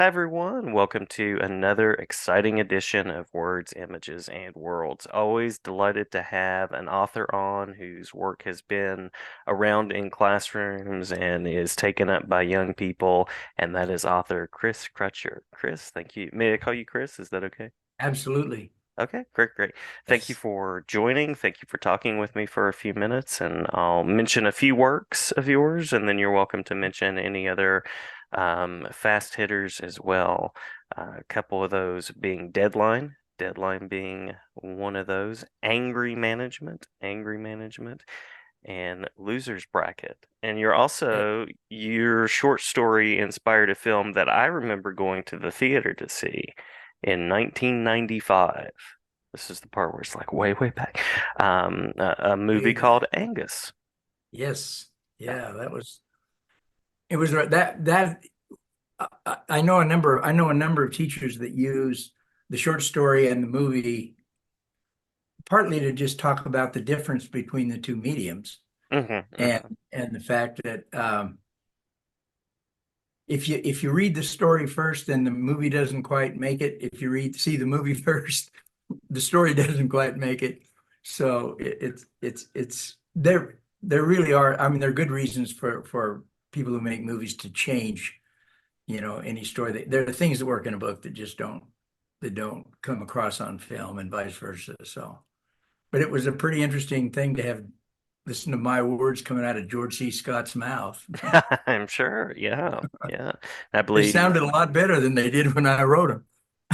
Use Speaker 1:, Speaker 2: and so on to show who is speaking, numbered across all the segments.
Speaker 1: Hi everyone, welcome to another exciting edition of Words, Images, and Worlds. Always delighted to have an author on whose work has been around in classrooms and is taken up by young people, and that is author Chris Crutcher. Chris, thank you. May I call you Chris? Is that okay?
Speaker 2: Absolutely.
Speaker 1: Okay, great, great. Thank you
Speaker 2: Yes.
Speaker 1: for joining. Thank you for talking with me for a few minutes, and I'll mention a few works of yours, and then you're welcome to mention any other fast hitters as well. A couple of those being Deadline being one of those, Angry Management, and Loser's Bracket. And you're
Speaker 2: Eh,
Speaker 1: also, your short story inspired a film that I remember going to the theater to see in 1995. This is the part where it's like way, way back. A movie
Speaker 2: way
Speaker 1: called
Speaker 2: back.
Speaker 1: Angus.
Speaker 2: Yes.
Speaker 1: Yeah.
Speaker 2: Yeah, it was that I know a number of teachers that use the short story and the movie partly to just talk about the difference between the two mediums
Speaker 1: hmm
Speaker 2: and
Speaker 1: hmm
Speaker 2: and the fact that if you read the story first, then the movie doesn't quite make it. If you see the movie first, the story doesn't quite make it. So it's there really are. I mean, there are good reasons for people who make movies to change, any story. There are things that work in a book that just don't come across on film and vice versa. So, but it was a pretty interesting thing to have listen to my words coming out of George C. Scott's mouth.
Speaker 1: I'm sure. Yeah. Yeah. I
Speaker 2: They
Speaker 1: believe
Speaker 2: sounded a lot better than they did when I wrote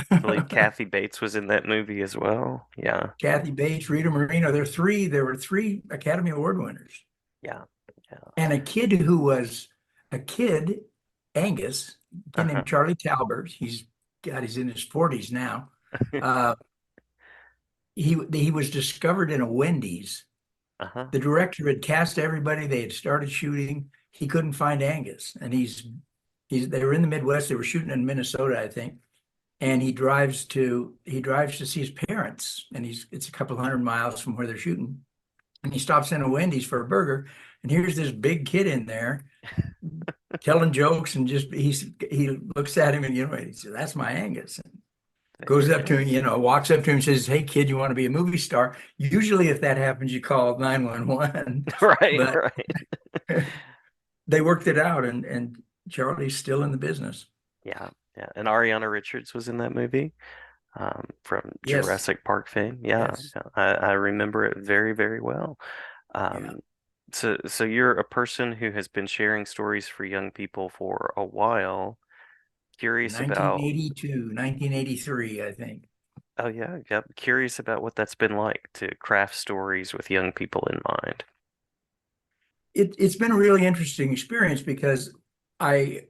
Speaker 1: believe
Speaker 2: them.
Speaker 1: Kathy Bates was in that movie as well. Yeah.
Speaker 2: Kathy Bates, Rita Moreno. There were three Academy Award winners.
Speaker 1: Yeah. Yeah.
Speaker 2: And a kid who was a kid, Angus, a kid
Speaker 1: Uh-huh.
Speaker 2: named Charlie Talbert. He's in his 40s now. Uh, he was discovered in a Wendy's.
Speaker 1: Uh-huh.
Speaker 2: The director had cast everybody. They had started shooting. He couldn't find Angus, and they were in the Midwest. They were shooting in Minnesota, I think. And he drives to see his parents, and it's a couple hundred miles from where they're shooting. And he stops in a Wendy's for a burger, and here's this big kid in there telling jokes, and he looks at him, and he says, "That's my Angus." And
Speaker 1: There
Speaker 2: goes
Speaker 1: it
Speaker 2: up to him,
Speaker 1: is.
Speaker 2: walks up to him, and says, "Hey kid, you want to be a movie star?" Usually, if that happens, you call 911,
Speaker 1: Right,
Speaker 2: but
Speaker 1: right.
Speaker 2: they worked it out, and Charlie's still in the business.
Speaker 1: Yeah. Yeah. And Ariana Richards was in that movie. From
Speaker 2: Yes,
Speaker 1: Jurassic Park fame. Yeah,
Speaker 2: yes,
Speaker 1: yeah, I remember it very, very well.
Speaker 2: yeah.
Speaker 1: Um, so you're a person who has been sharing stories for young people for a while. Curious about,
Speaker 2: 1982, 1983, I think.
Speaker 1: oh yeah, yeah, curious about what that's been like to craft stories with young people in mind.
Speaker 2: It's been a really interesting experience because I,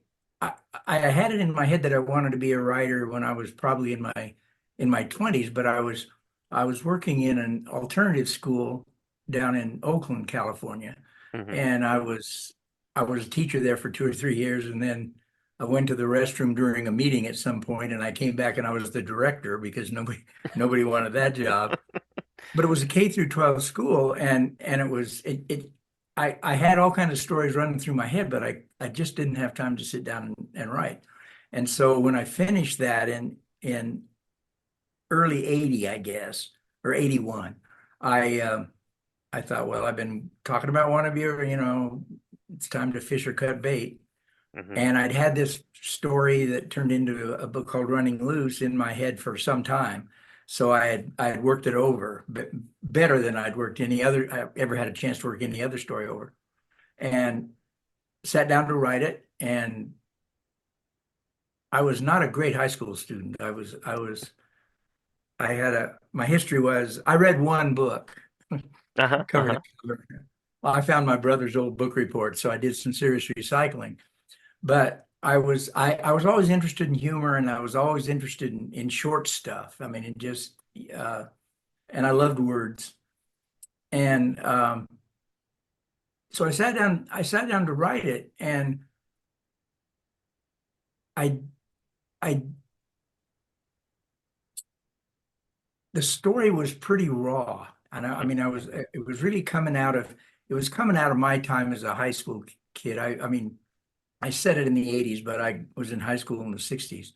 Speaker 2: I I had it in my head that I wanted to be a writer when I was probably in my 20s, but I was working in an alternative school down in Oakland, California,
Speaker 1: hmm
Speaker 2: and I was a teacher there for 2 or 3 years, and then I went to the restroom during a meeting at some point, and I came back and I was the director because nobody wanted that job. But it was a K through 12 school, and I had all kinds of stories running through my head, but I just didn't have time to sit down and write. And so when I finished that in early 80, I guess, or 81, I thought, well, I've been talking about one of it's time to fish or cut bait.
Speaker 1: hmm
Speaker 2: And I'd had this story that turned into a book called Running Loose in my head for some time. So I had worked it over better than I'd worked any other I ever had a chance to work any other story over. And sat down to write it. And I was not a great high school student. I had my history was I read one book
Speaker 1: Uh-huh,
Speaker 2: cover to
Speaker 1: uh-huh.
Speaker 2: cover. Well, I found my brother's old book report, so I did some serious recycling. But I was always interested in humor, and I was always interested in short stuff. I mean, it just uh, and I loved words. And so I sat down to write it, and I I the story was pretty raw. And I mean, it was coming out of my time as a high school kid. I mean, I said it in the 80s, but I was in high school in the 60s.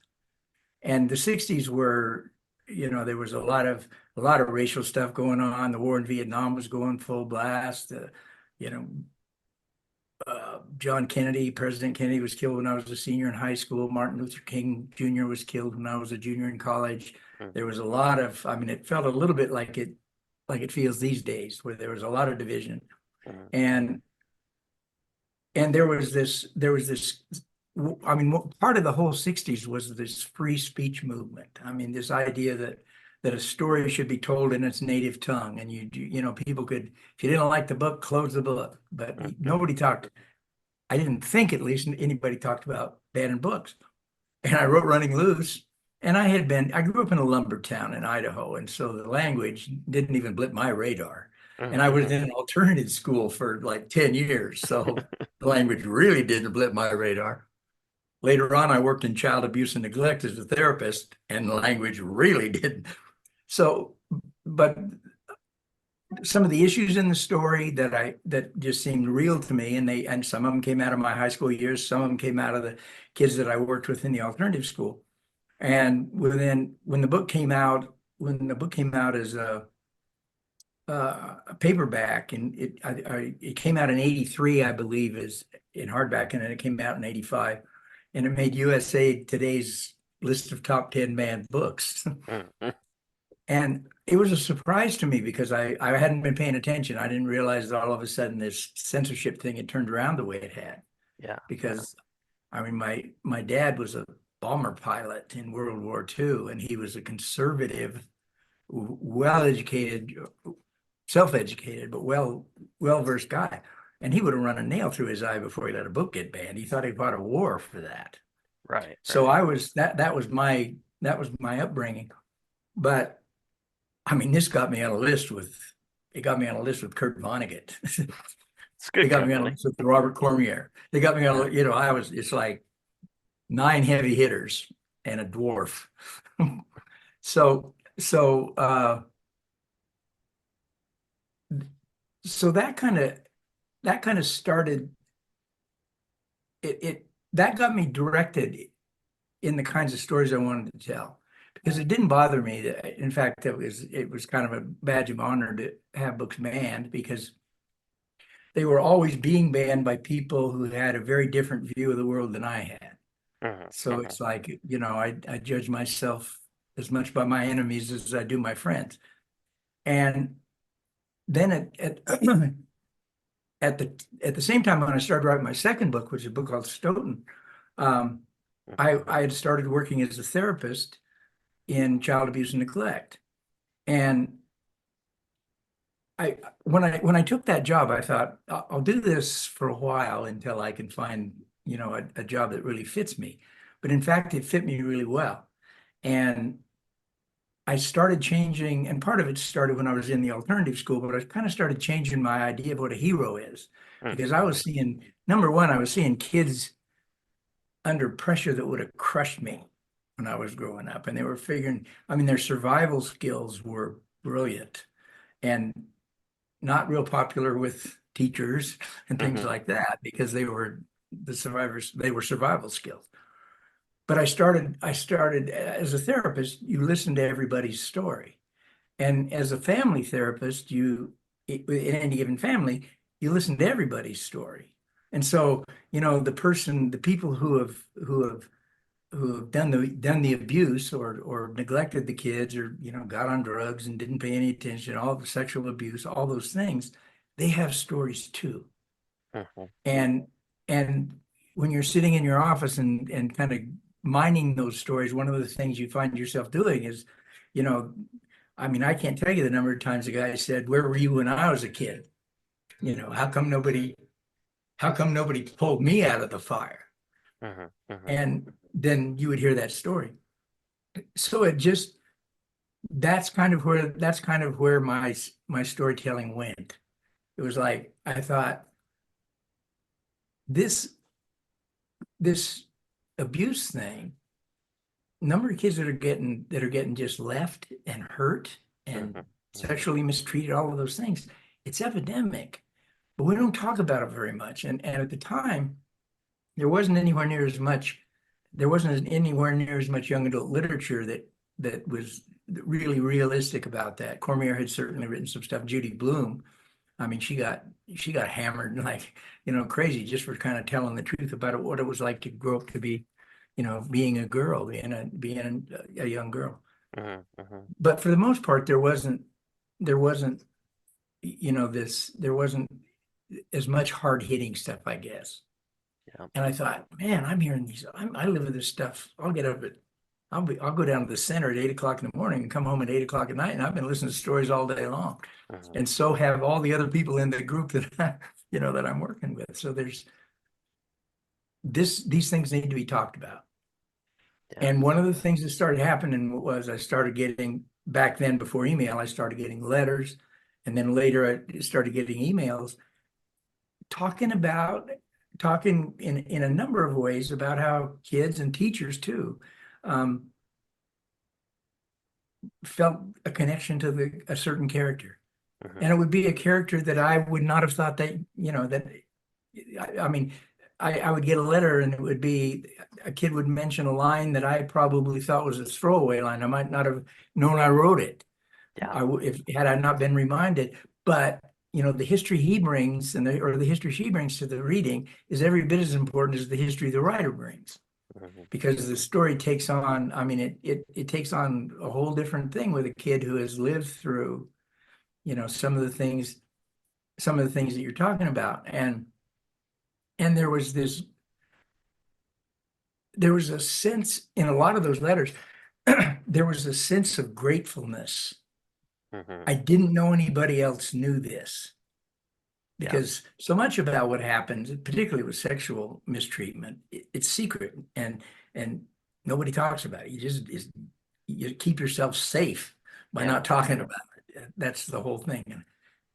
Speaker 2: And the 60s were, there was a lot of racial stuff going on. The war in Vietnam was going full blast. You know, John Kennedy, President Kennedy was killed when I was a senior in high school. Martin Luther King Jr. was killed when I was a junior in college. There was a lot of, I mean, it felt a little bit like it feels these days, where there was a lot of division.
Speaker 1: Mhm.
Speaker 2: And there was this, I mean, part of the whole 60s was this free speech movement. I mean, this idea that a story should be told in its native tongue, and people could, if you didn't like the book, close the book. But
Speaker 1: Mhm.
Speaker 2: nobody talked. I didn't think, at least, anybody talked about banning books. And I wrote Running Loose, and I grew up in a lumber town in Idaho, and so the language didn't even blip my radar. And I was
Speaker 1: Mhm.
Speaker 2: in an alternative school for like 10 years, so the language really didn't blip my radar. Later on, I worked in child abuse and neglect as a therapist, and the language really didn't. So, but some of the issues in the story that just seemed real to me, and some of them came out of my high school years, some of them came out of the kids that I worked with in the alternative school. And when the book came out as a paperback, and it came out in '83, I believe, is in hardback, and then it came out in '85, and it made USA Today's list of top 10 banned books.
Speaker 1: Mhm.
Speaker 2: And it was a surprise to me because I hadn't been paying attention. I didn't realize that all of a sudden this censorship thing had turned around the way it had.
Speaker 1: Yeah, yeah.
Speaker 2: Because I mean, my dad was a bomber pilot in World War II, and he was a conservative, well-educated, self-educated, but well-versed guy. And he would have run a nail through his eye before he let a book get banned. He thought he fought a war for that.
Speaker 1: Right,
Speaker 2: So
Speaker 1: right.
Speaker 2: that was my upbringing. But I mean, this got me on a list with it got me on a list with Kurt Vonnegut.
Speaker 1: It's
Speaker 2: They
Speaker 1: good
Speaker 2: got me on a
Speaker 1: company.
Speaker 2: list with Robert Cormier. They got me
Speaker 1: Yeah.
Speaker 2: on, it's like nine heavy hitters and a dwarf. So so that kind of started it that got me directed in the kinds of stories I wanted to tell, because it didn't bother me that, in fact, it was kind of a badge of honor to have books banned, because they were always being banned by people who had a very different view of the world than I had.
Speaker 1: Mhm.
Speaker 2: So
Speaker 1: Mhm.
Speaker 2: it's like, I judge myself as much by my enemies as I do my friends. And then at the same time, when I started writing my second book, which is a book called Stoughton, um, I had started working as a therapist in child abuse and neglect. And when I took that job, I thought I'll do this for a while until I can find, a job that really fits me. But in fact, it fit me really well. And I started changing, and part of it started when I was in the alternative school, but I kind of started changing my idea of what a hero is.
Speaker 1: Mhm.
Speaker 2: Because I was seeing, number one, I was seeing kids under pressure that would have crushed me when I was growing up. And they were figuring, I mean, their survival skills were brilliant and not real popular with teachers and things
Speaker 1: Mhm.
Speaker 2: like that, because they were survival skills. But I started as a therapist, you listen to everybody's story. And as a family therapist, in any given family, you listen to everybody's story. And so, the people who have done the abuse, or neglected the kids, or got on drugs and didn't pay any attention, all the sexual abuse, all those things, they have stories too.
Speaker 1: Mhm.
Speaker 2: And and when you're sitting in your office and kind of mining those stories, one of the things you find yourself doing is, you know, I mean, I can't tell you the number of times a guy said, "Where were you when I was a kid? How come nobody pulled me out of the fire?"
Speaker 1: Mhm. Mhm.
Speaker 2: And then you would hear that story. So it just that's kind of where my storytelling went. It was like I thought this this abuse thing, number of kids that are getting just left and hurt and
Speaker 1: Mhm. Mhm.
Speaker 2: sexually mistreated, all of those things, it's epidemic, but we don't talk about it very much. And at the time, there wasn't anywhere near as much, there wasn't anywhere near as much young adult literature that was really realistic about that. Cormier had certainly written some stuff. Judy Blume, I mean, she got hammered like, crazy just for kind of telling the truth about what it was like to grow up to be, being a girl, being a young girl.
Speaker 1: Hmm. Hmm.
Speaker 2: But for the most part, there wasn't, there wasn't as much hard hitting stuff, I guess.
Speaker 1: Yeah.
Speaker 2: And I thought, man, I'm hearing I live with this stuff. I'll get up at, I'll go down to the center at 8 o'clock in the morning and come home at 8 o'clock at night. And I've been listening to stories all day long.
Speaker 1: Hmm.
Speaker 2: And so have all the other people in the group that, that I'm working with. So these things need to be talked about.
Speaker 1: Yeah.
Speaker 2: And one of the things that started happening was I started getting, back then before email, I started getting letters. And then later I started getting emails talking about, talking in a number of ways about how kids and teachers too, um, felt a connection to a certain character. And
Speaker 1: Hmm.
Speaker 2: it would be a character that I would not have thought that, that, I mean, I would get a letter and it would be, a kid would mention a line that I probably thought was a throwaway line. I might not have known I wrote it.
Speaker 1: Yeah.
Speaker 2: If had I not been reminded, but the history he brings or the history she brings to the reading is every bit as important as the history the writer brings,
Speaker 1: Hmm.
Speaker 2: because the story takes on, I mean, it takes on a whole different thing with a kid who has lived through, some of the things that you're talking about. And there was a sense in a lot of those letters, there was a sense of gratefulness.
Speaker 1: Hmm.
Speaker 2: I didn't know anybody else knew this,
Speaker 1: Yeah.
Speaker 2: because so much about what happens, particularly with sexual mistreatment, it's secret, and nobody talks about it. You keep yourself safe by
Speaker 1: Yeah.
Speaker 2: not talking about it. That's the whole thing. And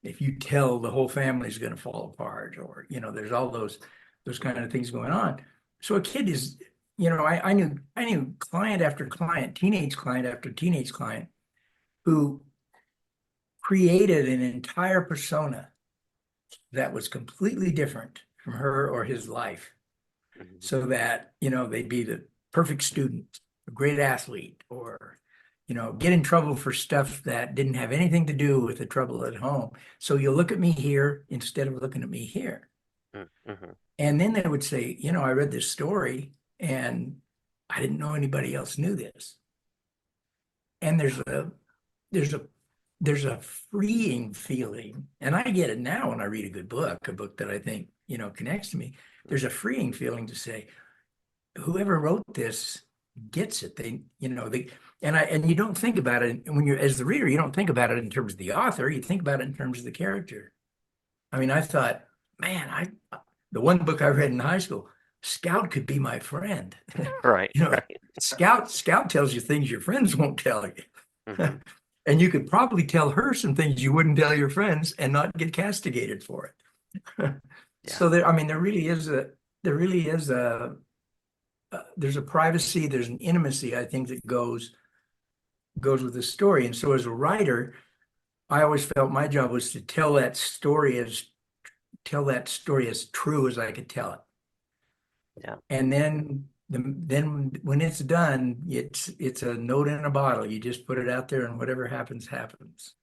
Speaker 2: if you tell, the whole family's going to fall apart, or there's all those kind
Speaker 1: Hmm.
Speaker 2: of things going on. So a kid is, I knew client after client, teenage client after teenage client, who created an entire persona that was completely different from her or his life,
Speaker 1: Hmm.
Speaker 2: so that they'd be the perfect student, a great athlete, or get in trouble for stuff that didn't have anything to do with the trouble at home. So you look at me here instead of looking at me here.
Speaker 1: Hmm.
Speaker 2: And then they would say, I read this story and I didn't know anybody else knew this. And there's a there's a freeing feeling, and I get it now when I read a book that I think connects to me. There's a freeing feeling to say, whoever wrote this gets it. And you don't think about it when you're, as the reader, you don't think about it in terms of the author. You think about it in terms of the character. I mean, I thought, man, the one book I read in high school, Scout could be my friend.
Speaker 1: Right.
Speaker 2: you know,
Speaker 1: Right.
Speaker 2: Scout tells you things your friends won't tell you.
Speaker 1: Hmm.
Speaker 2: And you could probably tell her some things you wouldn't tell your friends and not get castigated for it.
Speaker 1: Yeah.
Speaker 2: So there, I mean, there really is there's a privacy, there's an intimacy, I think, that goes with the story. And so as a writer, I always felt my job was to tell that story as true as I could tell it.
Speaker 1: Yeah.
Speaker 2: And then when it's done, it's a note in a bottle. You just put it out there, and whatever happens, happens.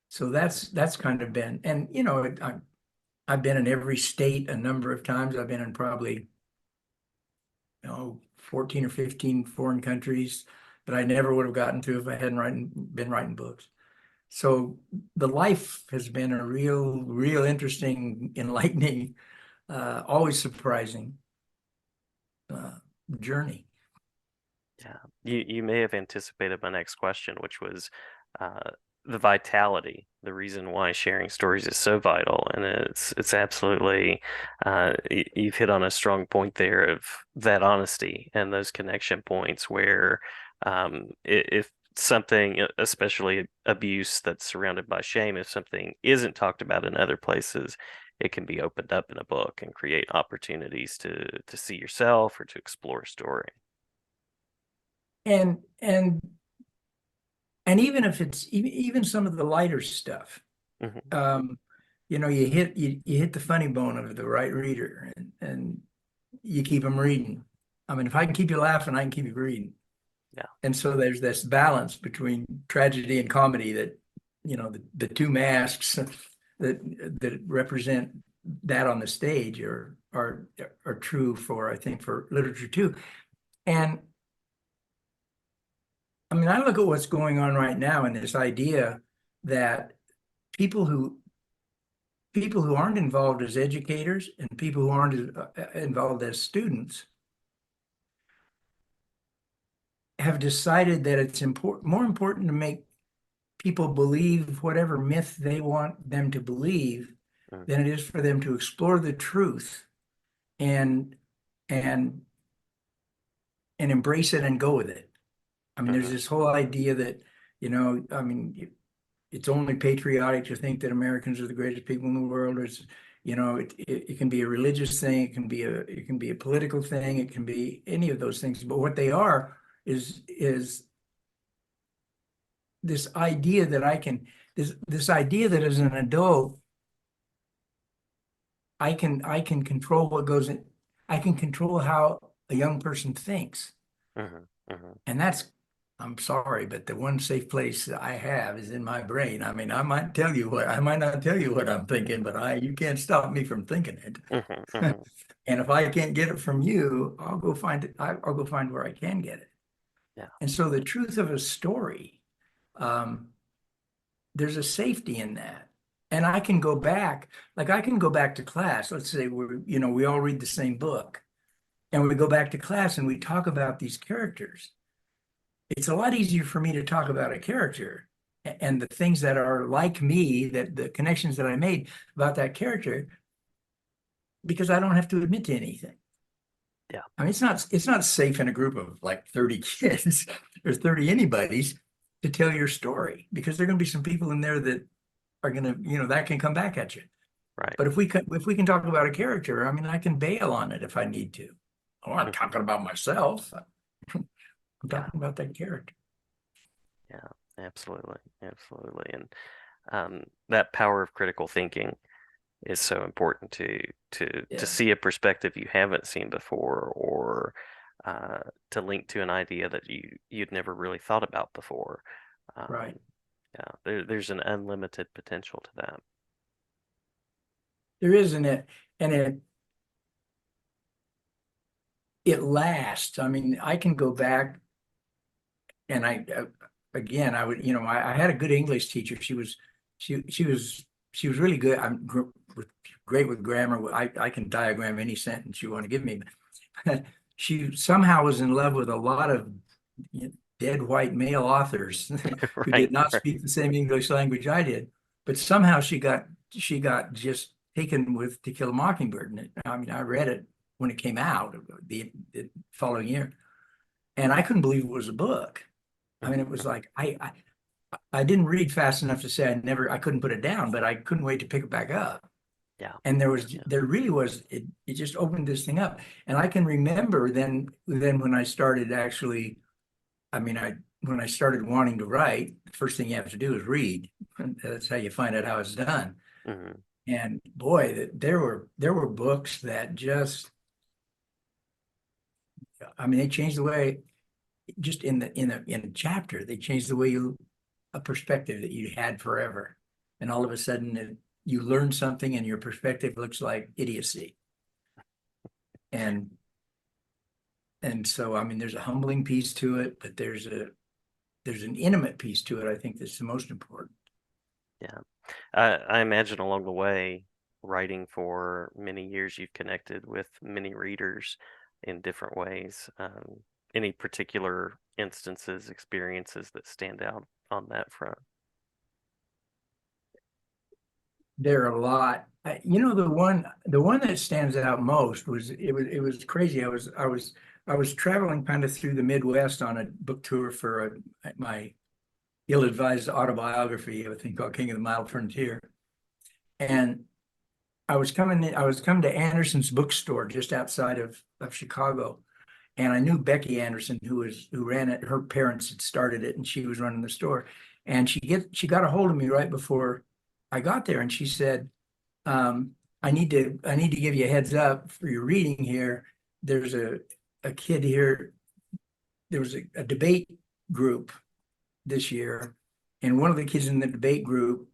Speaker 2: So that's kind of been, and I've been in every state a number of times. I've been in probably 14 or 15 foreign countries that I never would have gotten to if I hadn't been writing books. So the life has been a real interesting, enlightening, always surprising uh, journey.
Speaker 1: Yeah. You may have anticipated my next question, which was uh, the vitality, the reason why sharing stories is so vital, and it's absolutely you've hit on a strong point there of that honesty and those connection points where if something, especially abuse that's surrounded by shame, if something isn't talked about in other places, it can be opened up in a book and create opportunities to see yourself or to explore a story.
Speaker 2: And even if it's even some of the lighter stuff,
Speaker 1: Hmm.
Speaker 2: um, you hit the funny bone of the right reader, and you keep them reading. I mean, if I can keep you laughing, I can keep you reading.
Speaker 1: Yeah.
Speaker 2: And so there's this balance between tragedy and comedy that, the two masks that represent that on the stage are true for, I think, for literature too. And I mean, I look at what's going on right now and this idea that people who people who aren't involved as educators and people who aren't involved as students have decided that it's more important to make people believe whatever myth they want them to believe
Speaker 1: Mm,
Speaker 2: than it is for them to explore the truth and and and embrace it and go with it. I mean, there's
Speaker 1: mhm,
Speaker 2: this whole idea that, I mean, it's only patriotic to think that Americans are the greatest people in the world. It can be a religious thing, it can be a political thing, it can be any of those things. But what they are is this idea that this idea that as an adult I can control what goes in. I can control how a young person thinks.
Speaker 1: mhm, mhm,
Speaker 2: And I'm sorry, but the one safe place I have is in my brain. I mean, I might not tell you what I'm thinking, but you can't stop me from thinking it.
Speaker 1: mhm, mhm.
Speaker 2: And if I can't get it from you, I'll go find it. I'll go find where I can get it.
Speaker 1: Yeah.
Speaker 2: And so the truth of a story, um, there's a safety in that. And I can go back to class. Let's say we all read the same book and we go back to class and we talk about these characters. It's a lot easier for me to talk about a character and the things that are like me, that the connections that I made about that character, because I don't have to admit to anything.
Speaker 1: Yeah.
Speaker 2: I mean, it's not safe in a group of like 30 kids or 30 anybody's to tell your story because there are going to be some people in there that are going to, that can come back at you.
Speaker 1: Right.
Speaker 2: But if we can talk about a character, I mean, I can bail on it if I need to. I'm not
Speaker 1: Mhm.
Speaker 2: talking about myself. I'm
Speaker 1: Yeah.
Speaker 2: talking about that character.
Speaker 1: Yeah. Absolutely. Absolutely. And that power of critical thinking is so important to
Speaker 2: Yeah,
Speaker 1: see a perspective you haven't seen before, or to link to an idea that you'd never really thought about before.
Speaker 2: right.
Speaker 1: Um, yeah, there's an unlimited potential to that.
Speaker 2: There is isn't it, and it lasts. I mean, I can go back and again, I would, I had a good English teacher. She was really good. Great with grammar. I can diagram any sentence you want to give me. She somehow was in love with a lot of dead white male authors who
Speaker 1: Right.
Speaker 2: did not
Speaker 1: Right.
Speaker 2: speak the same English language I did. But somehow she got just taken with To Kill a Mockingbird. And I mean, I read it when it came out the following year, and I couldn't believe it was a book. I mean,
Speaker 1: Mhm.
Speaker 2: it was like I didn't read fast enough to say I couldn't put it down, but I couldn't wait to pick it back up.
Speaker 1: Yeah.
Speaker 2: And
Speaker 1: Yeah.
Speaker 2: there really was, it just opened this thing up. And I can remember then when I started actually, I mean, when I started wanting to write, the first thing you have to do is read. That's how you find out how it's done.
Speaker 1: Hmm.
Speaker 2: And boy, there were books that just, I mean, they changed the way, just in a chapter, they changed the way a perspective that you had forever. And all of a sudden you learn something and your perspective looks like idiocy. And so, I mean, there's a humbling piece to it, but there's an intimate piece to it, I think, that's the most important.
Speaker 1: Yeah. I imagine along the way, writing for many years, you've connected with many readers in different ways. Any particular instances, experiences that stand out on that front?
Speaker 2: There are a lot. The one that stands out most it was crazy. I was traveling kind of through the Midwest on a book tour for my ill-advised autobiography, a thing called King of the Mild Frontier. And I was coming to Anderson's bookstore just outside of Chicago. And I knew Becky Anderson, who ran it. Her parents had started it and she was running the store. And she got a hold of me right before I got there and she said, I need to give you a heads up for your reading here. there's a kid here. There was a debate group this year, and one of the kids in the debate group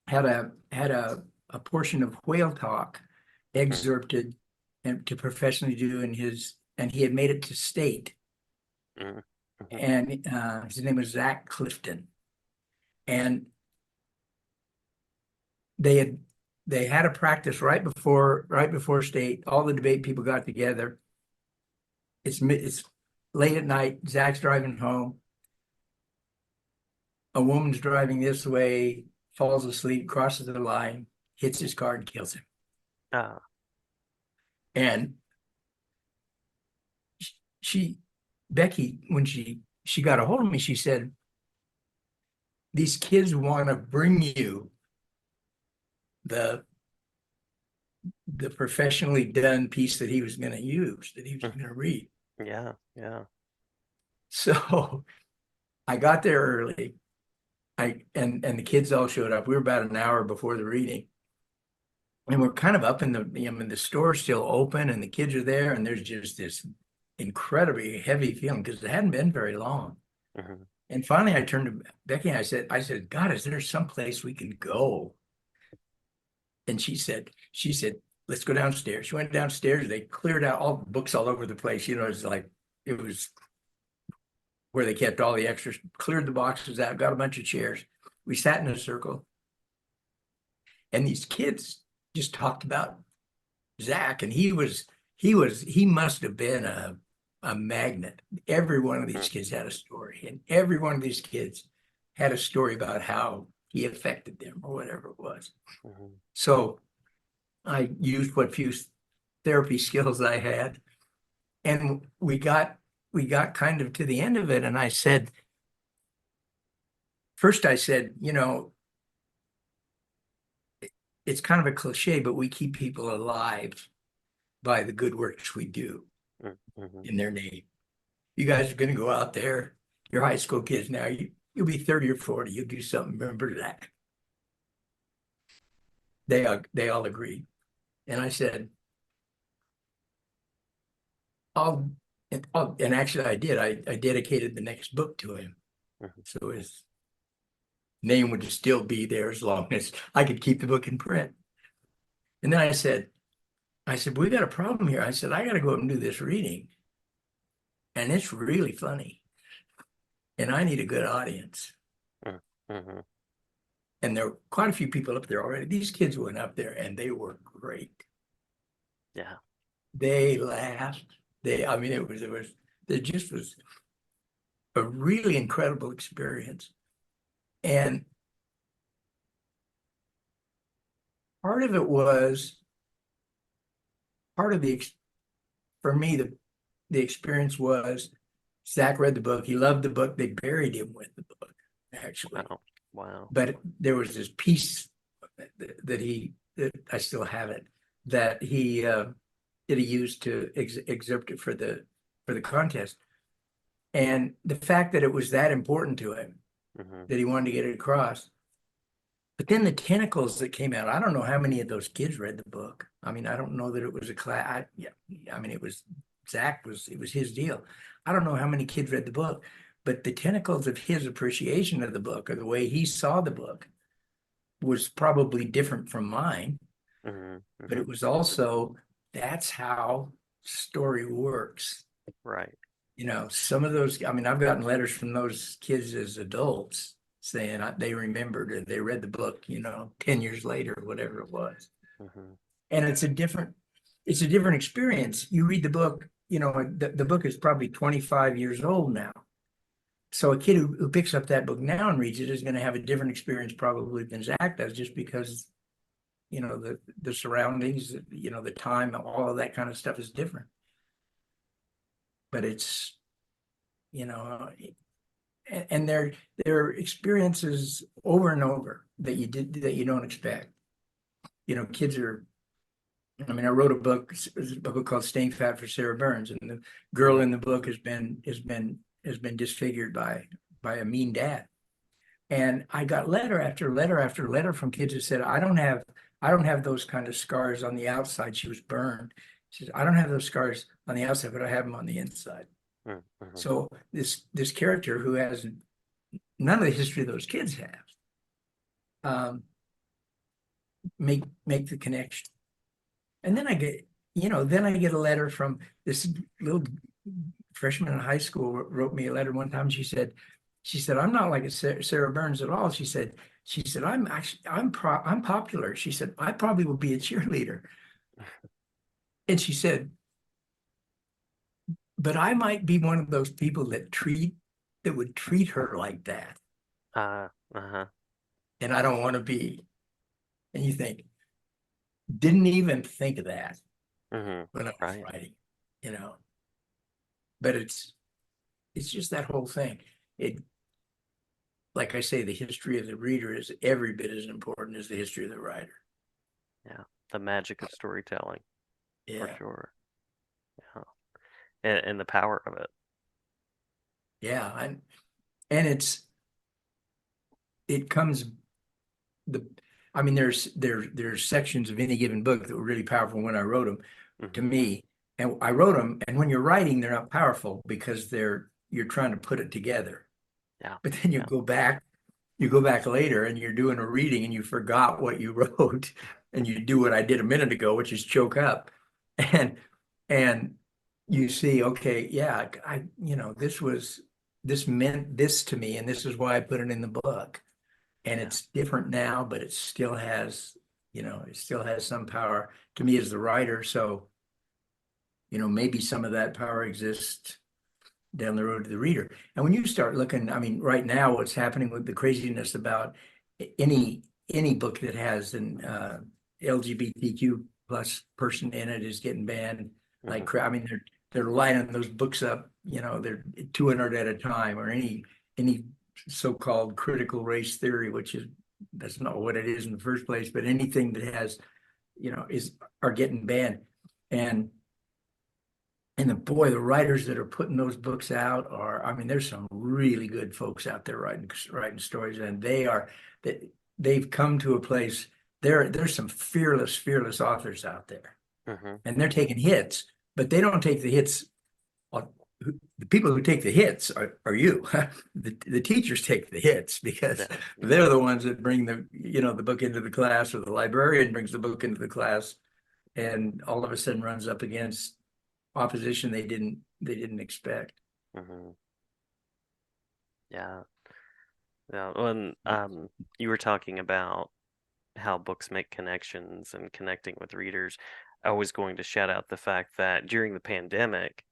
Speaker 2: had a portion of whale talk
Speaker 1: Mhm.
Speaker 2: excerpted and to professionally do in his, and he had made it to state,
Speaker 1: Mhm. Mhm.
Speaker 2: and his name was Zach Clifton, and they had they had a practice right before state. All the debate people got together. It's late at night. Zach's driving home. A woman's driving this way, falls asleep, crosses the line, hits his car and kills him.
Speaker 1: Ah.
Speaker 2: And she, Becky, when she got a hold of me, she said, "These kids want to bring you the the professionally done piece that he was going to use, that he was
Speaker 1: Mm.
Speaker 2: going to read."
Speaker 1: Yeah. Yeah.
Speaker 2: So I got there early. And the kids all showed up. We were about an hour before the reading. And we're kind of up in the store's still open and the kids are there, and there's just this incredibly heavy feeling because it hadn't been very long.
Speaker 1: Mhm.
Speaker 2: And finally I turned to Becky and I said, God, is there some place we can go? And she said, let's go downstairs. She went downstairs. They cleared out all the books all over the place. It's like it was where they kept all the extras, cleared the boxes out, got a bunch of chairs. We sat in a circle, and these kids just talked about Zach, and he must have been a magnet. Every one of these
Speaker 1: Mm.
Speaker 2: kids had a story, and every one of these kids had a story about how he affected them or whatever it was.
Speaker 1: Mhm.
Speaker 2: So I used what few therapy skills I had, and we got kind of to the end of it, and I said, it's kind of a cliche, but we keep people alive by the good works we do
Speaker 1: Mm. Mhm.
Speaker 2: in their name. You guys are going to go out there. You're high school kids now. You'll be 30 or 40. You'll do something. Remember that. They all agreed. And I said, I'll, and actually I did. I dedicated the next book to him.
Speaker 1: Mhm.
Speaker 2: So his name would still be there as long as I could keep the book in print. And then I said, we got a problem here. I said, I got to go up and do this reading. And it's really funny. And I need a good audience.
Speaker 1: Mm. Mhm.
Speaker 2: And there were quite a few people up there already. These kids went up there and they were great.
Speaker 1: Yeah.
Speaker 2: They laughed. I mean, it just was a really incredible experience. And part of it was part of for me, the experience was Zach read the book. He loved the book. They buried him with the book, actually.
Speaker 1: Wow. Wow.
Speaker 2: But there was this piece that I still have it, that he used to excerpt it for the contest. And the fact that it was that important to him,
Speaker 1: Mhm.
Speaker 2: that he wanted to get it across. But then the tentacles that came out, I don't know how many of those kids read the book. I mean, I don't know that it was a class. Yeah, I mean, it was his deal. I don't know how many kids read the book, but the tentacles of his appreciation of the book or the way he saw the book was probably different from mine,
Speaker 1: Mhm.
Speaker 2: but it
Speaker 1: Mhm.
Speaker 2: was also that's how story works.
Speaker 1: Right.
Speaker 2: Some of those, I mean, I've gotten letters from those kids as adults saying they remembered or they read the book, 10 years later, whatever it was.
Speaker 1: Mhm.
Speaker 2: And it's a different experience. You read the book, the book is probably 25 years old now. So a kid who picks up that book now and reads it is going to have a different experience probably than Zach does, just because, the surroundings, the time, all of that kind of stuff is different. But it's, you know, and they're experiences over and over that you don't expect. Kids are. I mean, I wrote a book called "Staying Fat" for Sarah Burns, and the girl
Speaker 1: Mhm.
Speaker 2: in the book has been disfigured by a mean dad. And I got letter after letter after letter from kids who said, I don't have those kind of scars on the outside. She was burned. She says, I don't have those scars on the outside, but I have them on the inside.
Speaker 1: Mm-hmm.
Speaker 2: So this character who has none of the history those kids have, um, make the connection. And then then I get a letter from this little freshman in high school wrote me a letter one time. She said, I'm not like a Sarah Burns at all. She said, I'm popular. She said, I probably will be a cheerleader. And she said, but I might be one of those people that would treat her like that.
Speaker 1: Uh-huh.
Speaker 2: And I don't want to be. And you think, didn't even think of that
Speaker 1: Mm-hmm.
Speaker 2: when I was
Speaker 1: Right.
Speaker 2: writing, you know. But it's just that whole thing. It, like I say, the history of the reader is every bit as important as the history of the writer.
Speaker 1: Yeah. The magic of storytelling, for
Speaker 2: Yeah.
Speaker 1: sure. Yeah. And the power of it.
Speaker 2: Yeah. And it comes the I mean, there's sections of any given book that were really powerful when I wrote them to
Speaker 1: Mm-hmm.
Speaker 2: me. And I wrote them, and when you're writing, they're not powerful because you're trying to put it together.
Speaker 1: Yeah.
Speaker 2: But then
Speaker 1: Yeah.
Speaker 2: you go back later and you're doing a reading and you forgot what you wrote and you do what I did a minute ago, which is choke up. And and you see, okay, yeah, this meant this to me and this is why I put it in the book. And
Speaker 1: Yeah.
Speaker 2: it's different now, but it still has some power to me as the writer. So, maybe some of that power exists down the road to the reader. And when you start looking, I mean, right now, what's happening with the craziness about any book that has an LGBTQ plus person in it is getting banned.
Speaker 1: Mm-hmm.
Speaker 2: I mean, they're lining those books up. They're 200 at a time, or any so-called critical race theory, that's not what it is in the first place. But anything that has, is are getting banned, and the writers that are putting those books out I mean, there's some really good folks out there writing stories, and they've come to a place. There's some fearless authors out there,
Speaker 1: Mm-hmm.
Speaker 2: and they're taking hits, but they don't take the hits. The people who take the hits are you. The teachers take the hits because
Speaker 1: Yeah. Yeah.
Speaker 2: they're the ones that bring the book into the class, or the librarian brings the book into the class, and all of a sudden runs up against opposition they didn't expect.
Speaker 1: Mm-hmm. Yeah. Yeah. When you were talking about how books make connections and connecting with readers, I was going to shout out the fact that during the pandemic,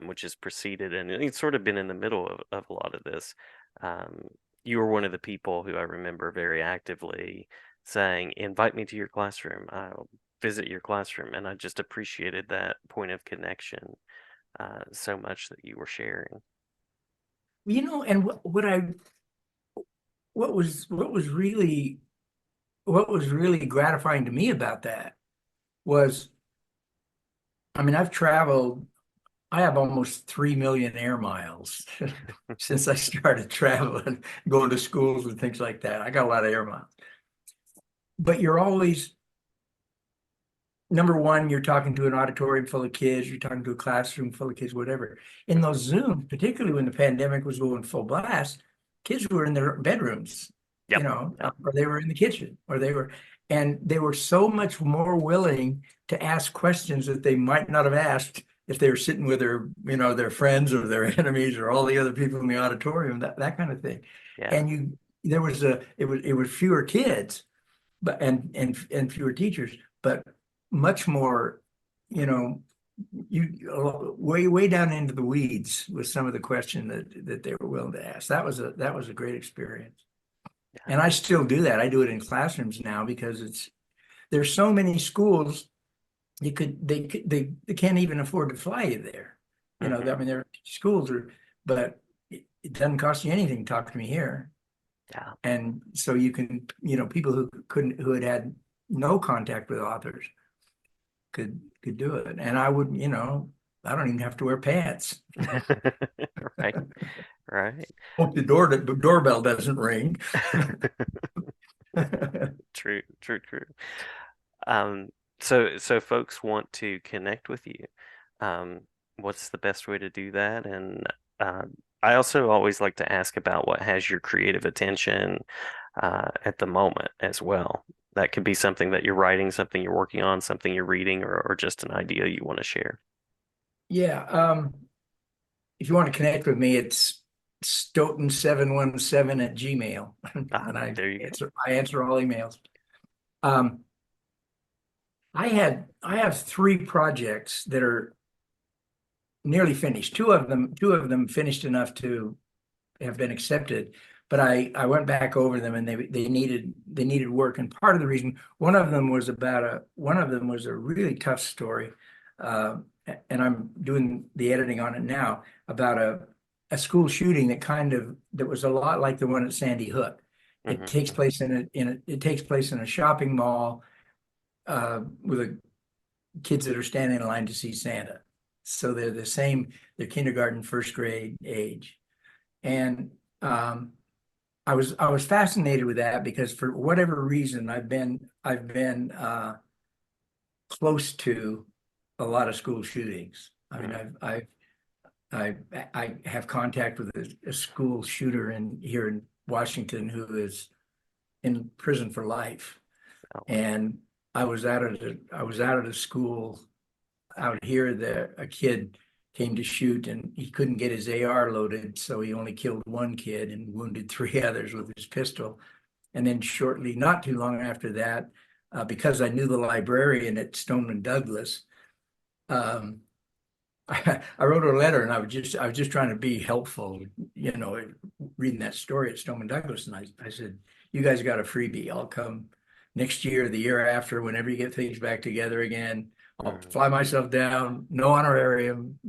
Speaker 1: which has preceded and it's sort of been in the middle of a lot of this, um, you were one of the people who I remember very actively saying, invite me to your classroom. I'll visit your classroom. And I just appreciated that point of connection so much that you were sharing.
Speaker 2: And what was really gratifying to me about that was, I mean, I have almost 3 million air miles since I started traveling, going to schools and things like that. I got a lot of air miles. But you're always, number one, you're talking to an auditorium full of kids, you're talking to a classroom full of kids, whatever. In those Zooms, particularly when the pandemic was going full blast, kids were in their bedrooms,
Speaker 1: Yep. Yep.
Speaker 2: or they were in the kitchen, and they were so much more willing to ask questions that they might not have asked if they were sitting with their friends or their enemies or all the other people in the auditorium, that kind of thing.
Speaker 1: Yeah.
Speaker 2: And it was fewer kids, but and fewer teachers, but much more, you know, way down into the weeds with some of the question that they were willing to ask. That was a great experience.
Speaker 1: Yeah.
Speaker 2: And I still do that. I do it in classrooms now because there's so many schools they can't even afford to fly you there.
Speaker 1: Hmm.
Speaker 2: I mean, there are schools but it doesn't cost you anything to talk to me here.
Speaker 1: Yeah.
Speaker 2: And so you can, people who had no contact with authors could do it. And I don't even have to wear pants.
Speaker 1: Right. Right.
Speaker 2: Hope the doorbell doesn't ring.
Speaker 1: True. True. True. Um, So folks want to connect with you. Um, what's the best way to do that? And uh, I also always like to ask about what has your creative attention at the moment as well. That could be something that you're writing, something you're working on, something you're reading, or just an idea you want to share.
Speaker 2: Yeah, if you want to connect with me, it's Stoughton717 at Gmail.
Speaker 1: Ah,
Speaker 2: And
Speaker 1: there you go.
Speaker 2: I answer all emails. Um, I have three projects that are nearly finished. Two of them finished enough to have been accepted, but I went back over them and they needed work. And part of the reason, one of them was a really tough story. Uh, and I'm doing the editing on it now about a school shooting that was a lot like the one at Sandy Hook. It
Speaker 1: Hmm.
Speaker 2: takes place it takes place in a shopping mall with kids that are standing in line to see Santa. So they're the same, they're kindergarten, first grade age. And I was fascinated with that because for whatever reason I've been close to a lot of school shootings. I mean,
Speaker 1: Hmm.
Speaker 2: I have contact with a school shooter here in Washington who is in prison for life.
Speaker 1: Oh, wow.
Speaker 2: And I was out at a school out here that a kid came to shoot and he couldn't get his AR loaded, so he only killed one kid and wounded three others with his pistol. And then shortly, not too long after that, because I knew the librarian at Stoneman Douglas, um, I wrote her a letter and I was just trying to be helpful, you know, reading that story at Stoneman Douglas. And I said, you guys got a freebie. I'll come next year, the year after, whenever you get things back together again. I'll
Speaker 1: Hmm.
Speaker 2: fly myself down, no honorarium.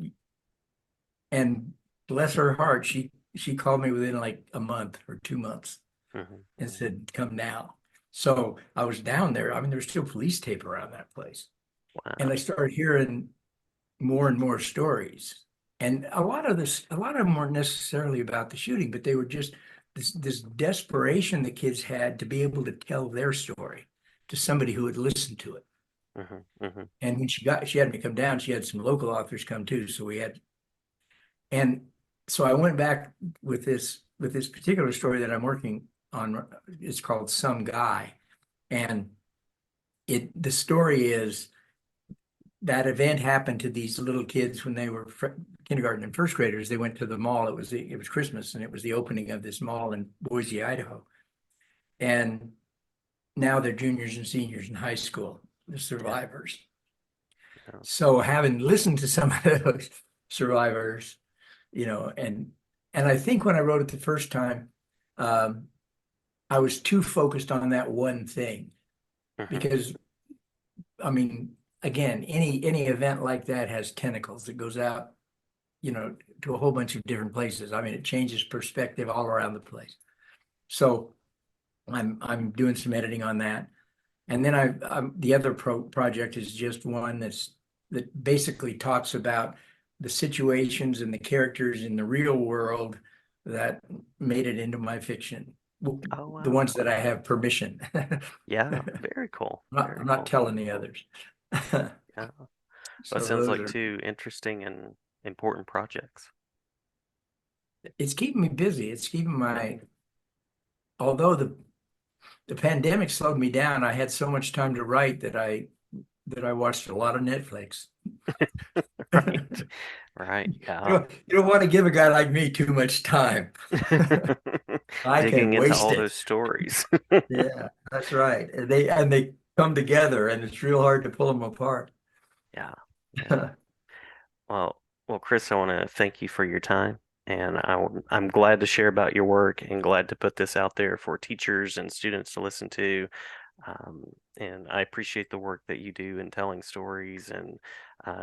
Speaker 2: And bless her heart, she called me within like a month or 2 months
Speaker 1: Hmm.
Speaker 2: and said, come now. So I was down there. I mean, there's still police tape around that place. And I
Speaker 1: Wow.
Speaker 2: started hearing more and more stories. And a lot of them weren't necessarily about the shooting, but they were just this desperation the kids had to be able to tell their story to somebody who would listen to it.
Speaker 1: Hmm. Hmm.
Speaker 2: And when she had me come down, she had some local authors come too. And so I went back with this particular story that I'm working on. It's called Some Guy. And the story is that event happened to these little kids when they were kindergarten and first graders. They went to the mall. It was Christmas, and it was the opening of this mall in Boise, Idaho. And now they're juniors and seniors in high school, the
Speaker 1: Yeah.
Speaker 2: survivors.
Speaker 1: Yeah.
Speaker 2: So having listened to some of those survivors, you know, and I think when I wrote it the first time, um, I was too focused on that one thing
Speaker 1: Hmm.
Speaker 2: because I mean, again, any event like that has tentacles that goes out, you know, to a whole bunch of different places. I mean, it changes perspective all around the place. So I'm doing some editing on that, and then the other project is just one that basically talks about the situations and the characters in the real world that made it into my fiction.
Speaker 1: Oh,
Speaker 2: The
Speaker 1: wow.
Speaker 2: ones that I have permission.
Speaker 1: Yeah, very cool.
Speaker 2: I'm
Speaker 1: Very
Speaker 2: not
Speaker 1: cool.
Speaker 2: telling the others.
Speaker 1: Yeah. That
Speaker 2: So
Speaker 1: sounds
Speaker 2: those
Speaker 1: like
Speaker 2: are,
Speaker 1: two interesting and important projects.
Speaker 2: it's keeping me busy. It's keeping
Speaker 1: Yeah.
Speaker 2: although the pandemic slowed me down, I had so much time to write that I watched a lot of Netflix.
Speaker 1: Right. Right. Yeah.
Speaker 2: You don't want to give a guy like me too much time. I
Speaker 1: Digging
Speaker 2: can
Speaker 1: into
Speaker 2: waste
Speaker 1: all
Speaker 2: it.
Speaker 1: those stories.
Speaker 2: Yeah, that's right. And they come together and it's real hard to pull them apart.
Speaker 1: Yeah. Yeah. Well, Chris, I want to thank you for your time, and I'm glad to share about your work and glad to put this out there for teachers and students to listen to. And I appreciate the work that you do in telling stories and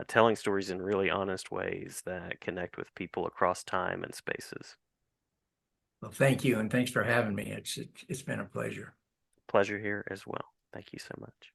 Speaker 1: telling stories in really honest ways that connect with people across time and spaces.
Speaker 2: Well, thank you, and thanks for having me. It's been a pleasure.
Speaker 1: Pleasure here as well. Thank you so much.